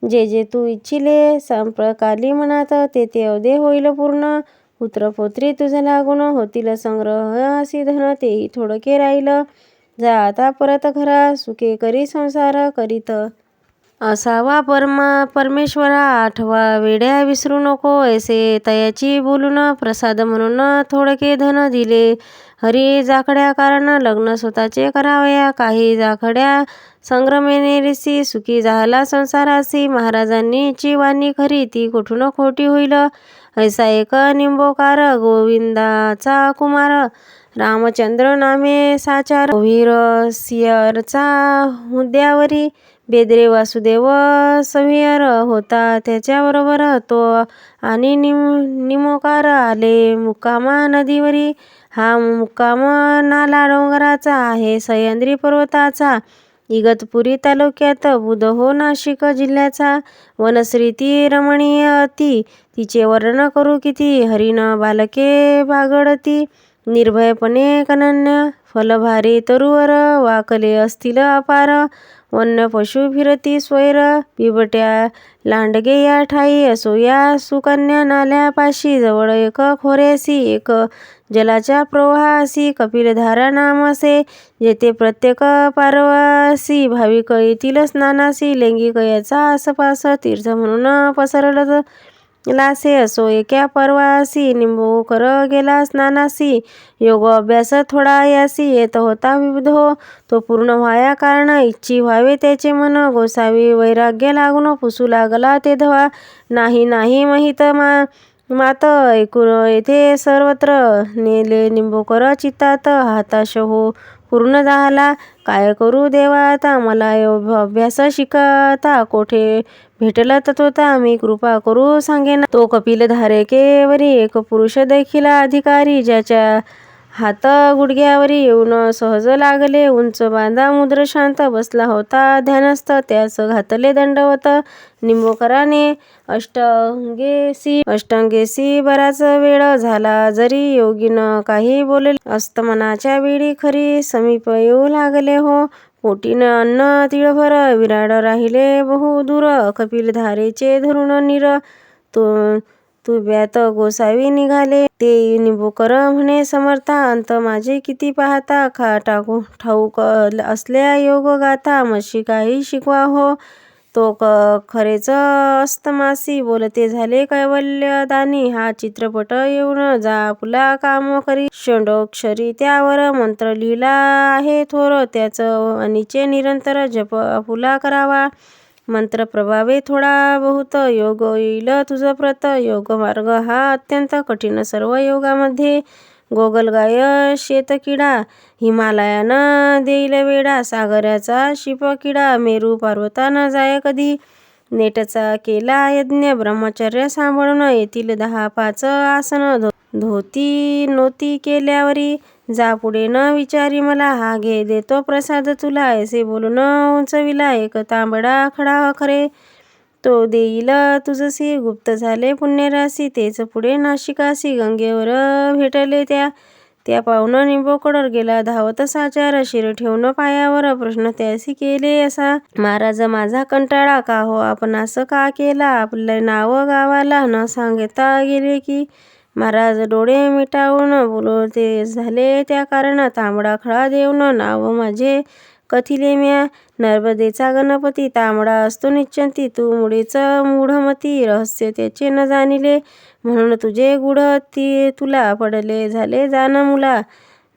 जे जे तू इच्छिले संप्रकाली मनात, ते ते अवधे होईल पूर्ण. पुत्र पौत्री तुझ लागून होतील संग्रह असी धन, तेही थोडके राहील. जा आता परत घरा, सुखे करी संसार करीत असावा परमेश्वरा. आठवा वेड्या विसरू नको, ऐसे तयाची बोलून. प्रसाद म्हणून थोडके धन दिले हरी जाखड्या कारण, लग्न स्वतःचे करावया काही जाखड्या संग्रमेनेरीसी. सुखी झाला संसारासी, महाराजांनी ची वाणी खरी ती कुठून खोटी होईल. ऐसा एक निंबोकार गोविंदाचा कुमार, रामचंद्र नामे साचार. वीर सियरचा हुद्यावरी, बेदरे वासुदेव सवियर होता त्याच्याबरोबर. तो आणि निमोकार आले मुक्कामा नदीवरी. हा मुक्काम नाला डोंगराचा आहे सह्याद्री पर्वताचा, इगतपुरी तालुक्यात बुधहो नाशिक जिल्ह्याचा. वनश्री ती रमणीय अति, तिचे वर्णन करू किती. हरिण बालके बागडती निर्भयपणे कनन्य, फलभारे तरुवर वाकले असतील अपार. वन्य पशु फिरती स्वैर, बिबट्या लांडगे या ठाई. असो या सुकन्या नाल्यापाशी, जवळ एक खोऱ्यासी एक जलाच्या प्रवाहासी. कपिलधारा नाम असे, जेथे प्रत्येक पारवासी भाविक येतील स्नानासी. लैंगिक याचा आसपास तीर्थ म्हणून पसरल लासे. असो एका परवासी निंबोकर गेला स्नानासी. योग अभ्यास थोडा यासी येत होता विबुधो, तो पूर्ण व्हाया कारण इच्छी व्हावे त्याचे मन. गोसावी वैराग्य लागून पुसू लागला ते धवा, नाही नाही महित मात ऐकून येथे सर्वत्र. नेले निंबोकर चित्तात हाताश हो पूर्ण झाला, काय करू देवा आता मला अभ्यास शिकता. कोठे भेटल तत्वता मी कृपा करू सांगेना. तो कपिल धारेकेवरी एक पुरुष देखील अधिकारी, ज्याच्या हात गुडघ्यावरी येऊन सहज लागले. उंच बांधा मुद्र शांत बसला होता ध्यानस्थ, त्यास घातले दंडवत निंबोकराने अष्टांगेसी. बराच वेळ झाला जरी योगीन काही बोलले, अस्तमनाच्या वेळी खरी समीप येऊ लागले हो. पोटीन अन्न तिळभर विराड राहिले बहु दूर, कपिल धारेचे धरून नीर. तुब्यात गोसावी निघाले, ते निंबोकर म्हणे समर्था. अंत माझे किती पाहता, ठाऊक असल्या योग गाथा. मशी काही शिकवा हो, तो खरेच अस्तमासी. बोलते झाले कैवल्यदानी, हा चित्रपट येऊन जा आपला काम करी. षडोक्षरी त्यावर मंत्र लिहिला आहे थोर, त्याच वाणीचे निरंतर जप आपुला करावा. मंत्र प्रभावे थोडा बहुत, योग येईल तुझ प्रत. योग मार्ग हा अत्यंत कठीण सर्व योगामध्ये. गोगलगाय शेतकिडा, हिमालयान देईल वेडा. सागराचा शिपकिडा, मेरू पर्वतान जाय कधी. नेटचा केला यज्ञ, ब्रह्मचर्य सांभाळून येतील 10-5 आसन. धोती नोती केल्यावरी, जा पुढे न विचारी मला. हा घे देतो प्रसाद तुला, ऐसे बोलून उंचविला एक तांबडा खडा खरे. तो देईल तुझसी, गुप्त झाले पुण्यराशी. तेच पुढे नाशिकासी, गंगेवर भेटले त्या पाहुण निंबोकर गेला धावत साचार. शिर ठेवून पायावर प्रश्न त्यासी केले असा, महाराज माझा कंटाळा का हो आपणास का केला. आपले नाव गावाला न सांगता गेले की. महाराज डोळे मिटावून बोलते झाले त्या कारण, तांबडा खडा देऊन नाव माझे कथिले म्या. नर्मदेचा गणपती तांबडा असतो निश्चंती, तू मुळेच मूढमती. रहस्य त्याचे न जाणिले, म्हणून तुझे गुढ तुला पडले झाले जाण मुला.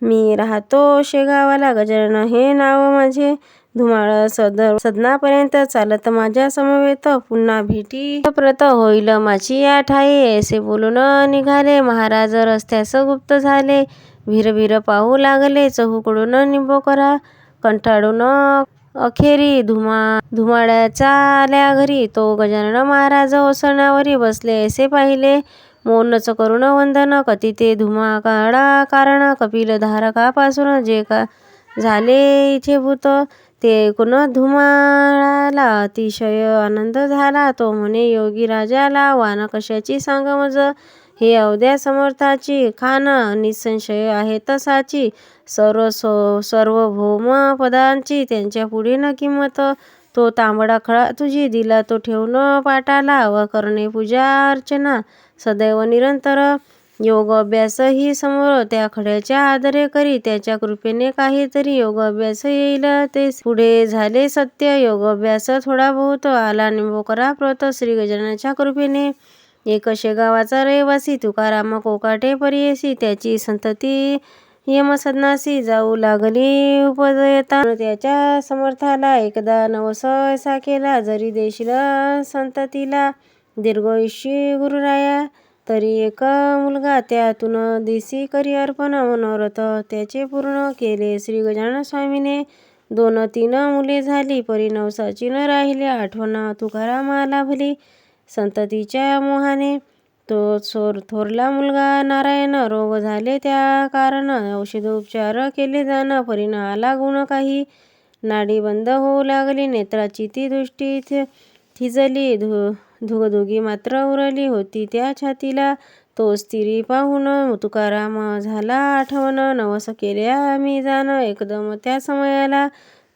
मी राहतो शेगावाला, गजानन हे नाव माझे. धुमाळ सदनापर्यंत चालत माझ्या समवेत पुन्हा भेटी प्रत होईल माझी या ठाई. ऐसे बोलून निघाले महाराज रस्त्यास गुप्त झाले. भिरभिर पाहू लागले चहूकडून निंबोकरा. कंटाळून अखेरी धुमाळ्याचा आल्या घरी. तो गजानन महाराज ओसरण्यावरी बसले ऐसे पाहिले. मौनच करून वंदन कती ते धुमाकाळा कारण. कपिल धारकापासून जे का झाले इथे भूत. ते ऐकून धुमाळाला अतिशय आनंद झाला. तो म्हणे योगी राजाला वान कशाची सांग मज. हे अवध्या समर्थाची खान निसंशय आहे तसाची. सार्वभौम पदांची त्यांच्या पुढे न किंमत. तो तांबडा खळा तुझी दिला तो ठेवून पाटाला. व करणे पूजा अर्चना सदैव निरंतर. योग अभ्यास ही समोर त्या खड्याच्या आदरे करी. त्याच्या कृपेने काहीतरी योग अभ्यास येईल ते पुढे झाले सत्य. योग अभ्यास थोडा बहुत आला निंबोकरा प्रत. श्री गजाननाच्या कृपेने. एक शेगावाचा रहिवासी तुकाराम कोकाटे परियेसी. त्याची संतती यमसदनासी जाऊ लागली उपजयता. त्याच्या समर्थाला एकदा नवस ऐसा केला. जरी देशील संततीला दीर्घायुष्य गुरुराया. तरी एक मुलगा त्यातून देसी करी अर्पण. मनोरथ त्याचे पूर्ण केले श्री गजानन स्वामीने. 2-3 मुले झाली परी नवसाची न राहिली आठवण तुकारामाला भली. संततीच्या मोहाने तो थोरला मुलगा नारायण. रोग झाले त्या कारण औषधोपचार केले जाण. परीन आला गुण काही. नाडी बंद होऊ लागली. नेत्राची ती दृष्टी थिजली. धुगधुगी मात्र उरली होती त्या छातीला. तो स्त्री पाहून तुकाराम झाला आठवण. नवस केल्या मी जाण एकदम त्या समयाला.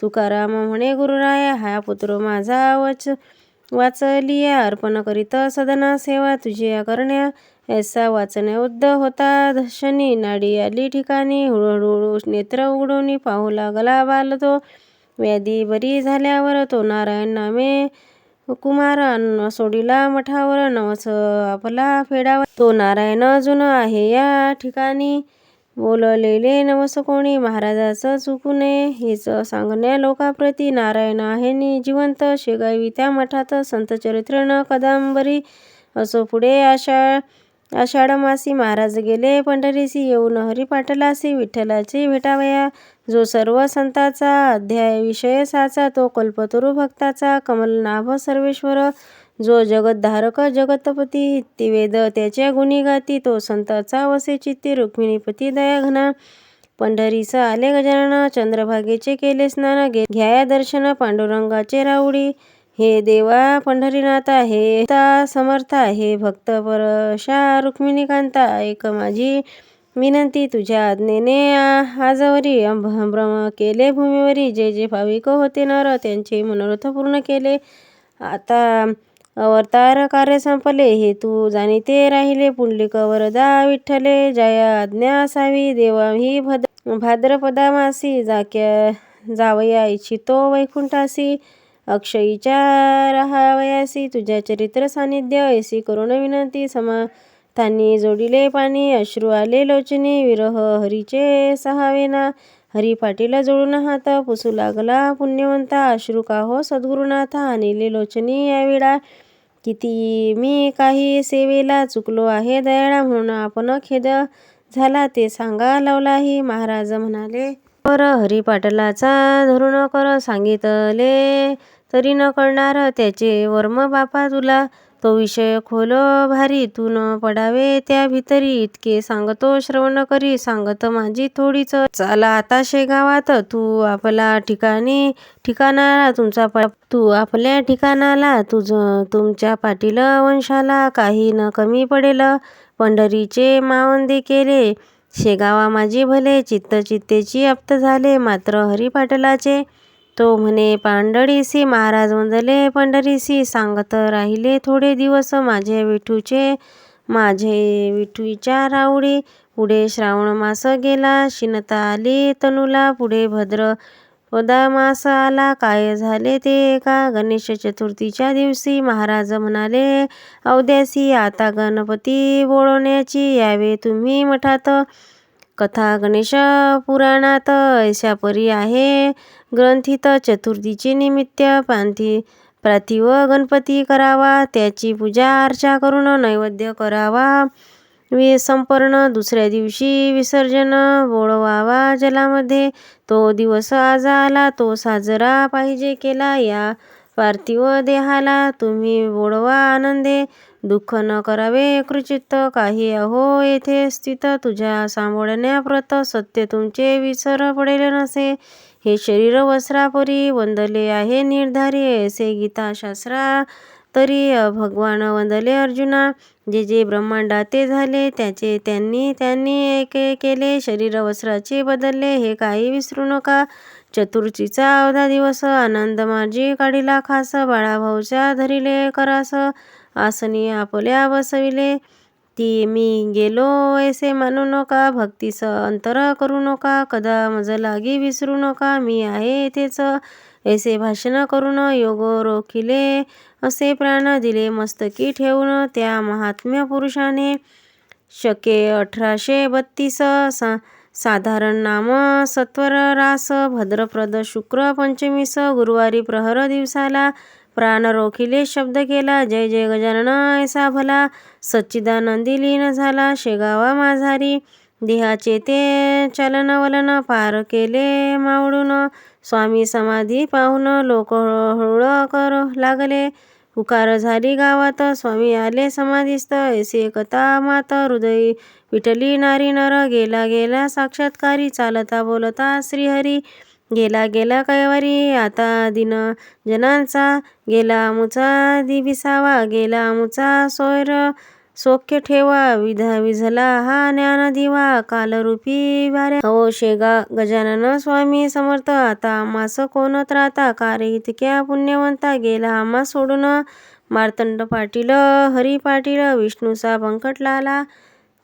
तुकाराम म्हणे गुरुराया हा पुत्र माझा वाचलिया. अर्पण करीत सदना सेवा तुझ्या करण्या. ऐसा वाचण्या उद्ध होता दर्शनी. नाडी आली ठिकाणी. हळूहळू नेत्र उघडून पाहू लागला बाल तो. व्याधी बरी झाल्यावर तो नारायण नामे कुमार सोडिला मठावर. नवस आपला फेडावा. तो नारायण अजून आहे या ठिकाणी. बोललेले नवस कोणी महाराजाच चुकू नये. हेच सांगण्या लोकाप्रती. नारायण आहे जिवंत शेगावी त्या मठात. संत चरित्र न कदंबरी. असो पुढे आषाढ मासी महाराज गेले पंढरीसी. येऊन हरिपाटलासी विठ्ठलाची भेटावया. जो सर्व संताचा अध्याय विषय साचा. तो कल्पतरू भक्ताचा कमलनाभ सर्वेश्वर. जो जगतधारक जगतपती. इत्तिवेद त्याच्या गुणी गाती. तो संताचा वसे चित्ती. रुक्मिणीपती दयाघना. पंढरीस आले गजानन. चंद्रभागेचे केले स्नान. घ्याया दर्शन पांडुरंगाचे राऊडी. हे देवा पंढरीनाथा. हे समर्था. हे भक्त परशा रुक्मिणीकांता. ऐक माझी विनंती तुझ्या आज्ञेने आजवरी. भ्रम केले भूमीवरी. जे जे भाविक होते नर त्यांचे मनोरथ पूर्ण केले. आता अवतार कार्य संपले. हे तू जाणीते राहिले. पुंडलिक वरदा विठ्ठले. जया आज्ञा असावी देवा ही भाद्रपदा मासी. जावया इच्छितो वैकुंठासी. अक्षयीच्या राहावयासी. तुझ्या चरित्र सानिध्य ऐसी करुण विनंती. समाधानी जोडिले पाणी. अश्रू आले लोचनी. विरह हरीचे सहावेना. हरी पाटील जोडून हात पुसू लागला पुण्यवंता. अश्रू का हो सद्गुरुनाथा. आणिले लोचनी यावेळा. किती मी काही सेवेला चुकलो आहे दयाळा. म्हणून आपण खेद झाला ते सांगा लावलाही. महाराज म्हणाले वर हरिपाटलाचा धरून कर. सांगितले तरी न कळणार त्याचे वर्म बापा तुला. तो विषय खोल भारी. तू न पडावे त्या भितरी. इतके सांगतो श्रवण करी. सांगत माझी थोडीच. चाला आता शेगावात. तू आपला ठिकाणाला. तू आपल्या ठिकाणाला. तुमच्या पाटील वंशाला काही न कमी पडेल. पंढरीचे मावंदे केले शेगावा माझी भले. चित्तेची अप्त झाले मात्र हरिपाटलाचे. तो म्हणे पांडळीसी. महाराज वंदले पंढरीसी. सांगत राहिले थोडे दिवस माझे विठूच्या राऊडी. पुढे श्रावण मास गेला. शिनता आली तनूला. पुढे भाद्रपदा मास आला. काय झाले ते एका गणेश चतुर्थीच्या दिवशी. महाराज म्हणाले अवध्यासी. आता गणपती बोलवण्याची यावे तुम्ही मठात. कथा गणेश पुराणात ऐशा परी आहे ग्रंथित. चतुर्थीचे निमित्त पार्थिव गणपती करावा, त्याची पूजा अर्चा करून नैवेद्य करावा, संपर्ण दुसऱ्या दिवशी विसर्जन बोळवावा जलामध्ये. तो दिवस आज आला, तो साजरा पाहिजे केला. या पार्थिव देहाला तुम्ही बोळवा आनंदे, दुःख न करावे कृचित्त काही. अहो येथे स्थित तुझ्या सांभाळण्याप्रत सत्य तुमचे विसर पडेल नसे. हे शरीर वस्त्रापरी वंदले आहे निर्धारी, ऐसे गीताशास्त्रा तरी भगवान वंदले अर्जुना. जे जे ब्रह्मांडाते झाले त्याचे त्यांनी एक केले, शरीर वस्त्राचे बदलले हे काही विसरू नका. चतुर्थीचा अवधा दिवस आनंद माझी काढिला खास, बाळाभाऊच्या धरिले करास, आसनी आपल्या बसविले. ती मी गेलो ऐसे मानू नका, भक्तीस अंतर करू नका, कदा मज लागी विसरू नका. मी आहे येथेच ऐसे भाषण करून, योग रोखिले असे प्राण दिले मस्तकी ठेवून. त्या महात्म्य पुरुषाने शके 1832 साधारण नाम सत्वर रास, भद्रप्रद शुक्र पंचमीस गुरुवारी प्रहर दिवसाला प्राण रोखिले शब्द केला. जय जय गजानन ऐसा भला, सच्चिदानंदी लीन झाला शेगावा माझारी. देहाचे ते चलन वलन पार केले मावळून, स्वामी समाधी पाहून लोक हळूहळू करू लागले. पुकार झाली गावात, स्वामी आले समाधीस्थ, ऐसे कथा मात हृदयी विठली नारी नर. गेला गेला साक्षात्कारी, चालता बोलता श्रीहरी. गेला गेला कैवारी आता दिन जनांचा, गेला अमुचा दिविसावा, गेला अमुचा सोयर सौख्य ठेवा. विझला हा ज्ञान दिवा, कालरूपी भाऱ्या. हो शेगा गजानन स्वामी समर्थ, आता आम्हास कोण त्राता, कार्य इतक्या पुण्यवंता गेला आम्हा सोडून. मार्तंड पाटील, हरी पाटील, विष्णूचा पंकटलाला,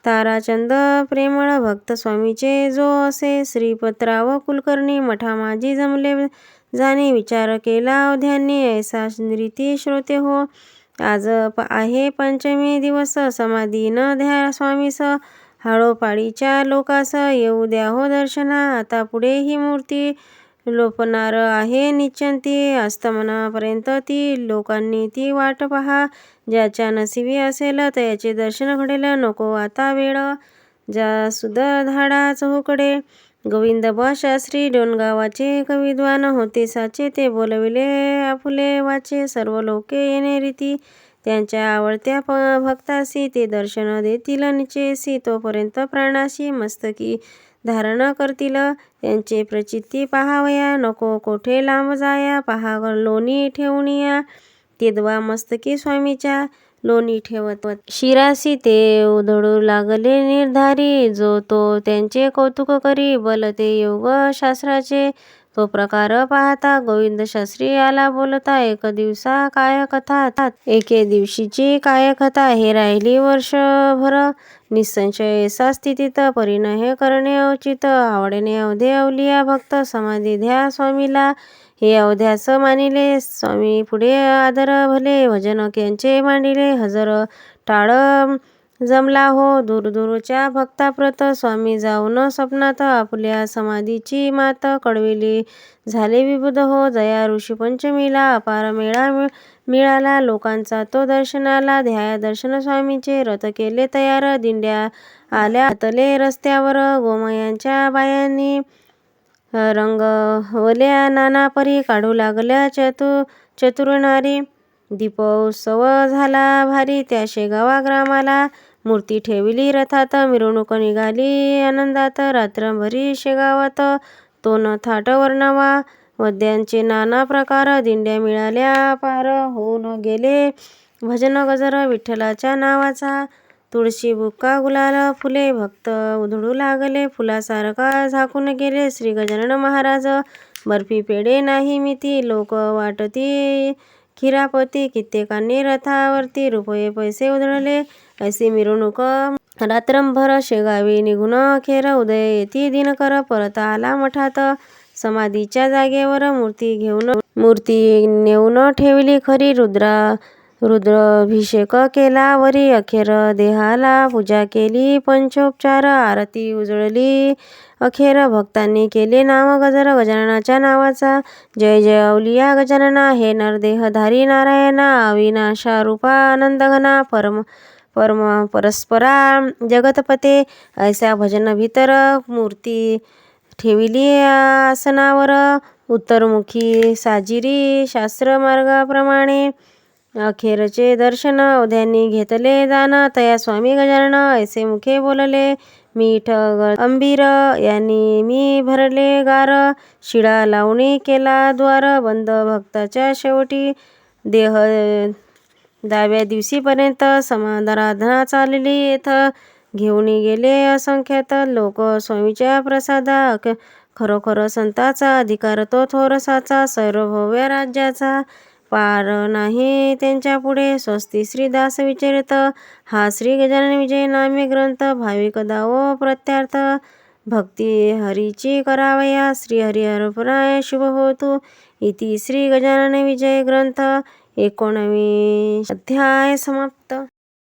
ताराचंद प्रेमळ भक्त स्वामीचे जो असे. श्रीपतराव कुलकर्णी मठा माझी जमले जाणे, विचार केला अवध्यांनी ऐसा रीती श्रोते हो. आज आहे पंचमी दिवस, समाधी न द्या स्वामीस, हाळोपाळीच्या लोकास येऊ द्या हो दर्शना. आता पुढे ही मूर्ती लोपणार आहे निश्चंती, अस्तमनापर्यंत ती लोकांनी ती वाट पहा. ज्याच्या नशिबी असेल त्याचे दर्शन घडेल, नको आता वेळ ज्या सुद धाडा चहूकडे. गोविंद शास्त्री डोणगावाचे एक विद्वान होते साचे, ते बोलविले आपुले वाचे. सर्व लोके येणे रीती, त्यांच्या आवडत्या भक्तासी ते दर्शन देतील निचेसी. तोपर्यंत प्राणाशी मस्तकी धारण करतील, त्यांचे प्रचिती पहावया, नको कोठे लांब जाया. पहा लोणी ठेवून या, तेदवा मस्तकी स्वामीच्या लोणी ठेवत शिरासी. ते उधळू लागले निर्धारी, जो तो त्यांचे कौतुक करी. बलते योग शास्त्राचे तो प्रकार पाहता, गोविंद शास्त्री आला बोलता. एक दिवसा काय कथा, एके दिवशीची काय कथा. हे राहिली वर्षभर निसंशय ऐसा स्थितीत, परिण हे करणे औचित. आवडणे अवधे अवलिया भक्त, समाधी द्या स्वामीला हे अवध्यास मानिले. स्वामी पुढे आदर भले, भजन यांचे मांडिले. हजर टाळ जमला हो दूरदूरच्या भक्ताप्रत, स्वामी जाऊन स्वप्नात आपल्या समाधीची मात कळविली. झाले विबुध हो जया ऋषी पंचमीला, अपार मेळा मिळाला लोकांचा तो दर्शनाला. ध्याया दर्शन स्वामीचे, रथ केले तयार, दिंड्या आल्या तले रस्त्यावर. गोमयांच्या बायांनी रंगवल्या नाना परी, काढू लागल्या चतुर नारी. दीपोत्सव झाला भारी त्या शेगावा ग्रामाला, मूर्ती ठेवली रथात, मिरवणूक निघाली आनंदात. रात्रभरी शेगावात तोन थाट वर्णवा, वाद्यांचे नाना प्रकार. दिंड्या मिळाल्या पार, होऊन गेले भजन गजर विठ्ठलाच्या नावाचा. तुळशी बुक्का गुलाल फुले, भक्त उधळू लागले फुलासारखा झाकून गेले. श्री गजानन महाराज बर्फी पेढे नाही मिती, लोक वाटती खिरापती. कित्येकांनी रथावरती रुपये पैसे उधळले, ऐसी मिरवणूक रात्रंभर शेगावी निघून अखेर उदय येती दिनकर परत आला मठात. समाधीच्या जागेवर मूर्ती नेऊन ठेवली खरी, रुद्राभिषेक केला वरी, अखेर देहाला पूजा केली, पंचोपचार आरती उजळली, अखेर भक्तांनी केले नाम गजर गजाननाच्या नावाचा. जय जय अवलिया गजानना, हे नरदेहधारी नारायणा, अविनाशा रूपा आनंद घना, परम परस्परा जगतपते. ऐसा भजन भीतर मूर्ती ठेविली आसनावर, उत्तरमुखी साजिरी शास्त्र मार्गाप्रमाणे. अखेरचे दर्शन अवध्यांनी घेतले दान, तया स्वामी गजानन ऐसे मुखे बोलले. मीठ अंबीर यांनी मी भरले गार, शिळा लावणी केला द्वार, बंद भक्ताच्या शेवटी. देह दहाव्या दिवशीपर्यंत समाराधना चालली येथ, घेऊन गेले असंख्यात लोक स्वामीच्या प्रसादा. खरोखर संताचा अधिकार तो थोरसाचा, सर्वभव्य राज्याचा पार नाही त्यांच्या पुढे. स्वस्ती श्रीदास विचरित, हा श्री गजानन विजय नामे ग्रंथ, भाविक दावो प्रत्यार्थ. भक्ती हरीची करावया, श्री हरिहरपुराय शुभ होतु. इति श्री गजानन विजय ग्रंथ 19 अध्याय समाप्त.